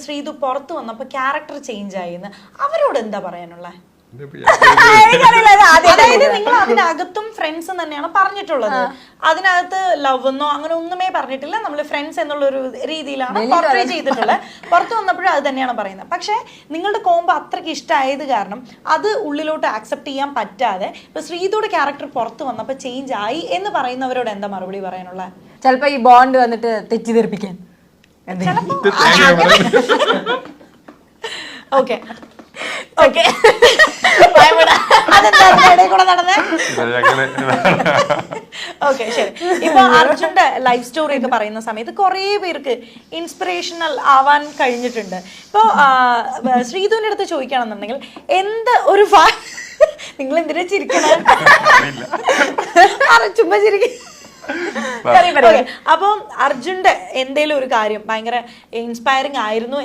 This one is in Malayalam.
ശ്രീതു പുറത്തു വന്നപ്പോ ക്യാരക്ടർ ചേഞ്ച് ആയിന്ന് അവരോട് എന്താ പറയാനുള്ള? അതായത് നിങ്ങൾ അതിനകത്തും ഫ്രണ്ട്സ് തന്നെയാണ് പറഞ്ഞിട്ടുള്ളത്, അതിനകത്ത് ലവ് എന്നോ അങ്ങനെ ഒന്നുമേ പറഞ്ഞിട്ടില്ല, നമ്മൾ ഫ്രണ്ട്സ് എന്നുള്ള ഒരു രീതിയിലാണ് പോർട്രേ ചെയ്തിട്ടുള്ളത്. പുറത്തു വന്നപ്പോഴും അത് തന്നെയാണ് പറയുന്നത്. പക്ഷെ നിങ്ങളുടെ കോംബോ അത്രയ്ക്ക് ഇഷ്ടമായത് കാരണം അത് ഉള്ളിലോട്ട് ആക്സെപ്റ്റ് ചെയ്യാൻ പറ്റാതെ ഇപ്പൊ ശ്രീതുയുടെ ക്യാരക്ടർ പുറത്തു വന്നപ്പോ ചേഞ്ച് ആയി എന്ന് പറയുന്നവരോട് എന്താ മറുപടി പറയാനുള്ള? ചിലപ്പോ ഈ ബോണ്ട് വന്നിട്ട് തെറ്റിദ്ധരിപ്പിക്കാൻ ഓക്കെ ഓക്കെ ഓക്കെ ശരി. ഇപ്പൊ അർജുന്റെ ലൈഫ് സ്റ്റോറി ഒക്കെ പറയുന്ന സമയത്ത് കുറെ പേർക്ക് ഇൻസ്പിറേഷണൽ ആവാൻ കഴിഞ്ഞിട്ടുണ്ട്. ഇപ്പൊ ശ്രീധുവിന്റെ അടുത്ത് ചോദിക്കുകയാണെന്നുണ്ടെങ്കിൽ എന്ത് ഒരു നിങ്ങൾ എന്തിനാ ചിരിക്കണേ? ചുമ്മാ ചിരിക്ക. അപ്പം അർജുന്റെ എന്തേലും ഒരു കാര്യം ഭയങ്കര ഇൻസ്പയറിംഗ് ആയിരുന്നു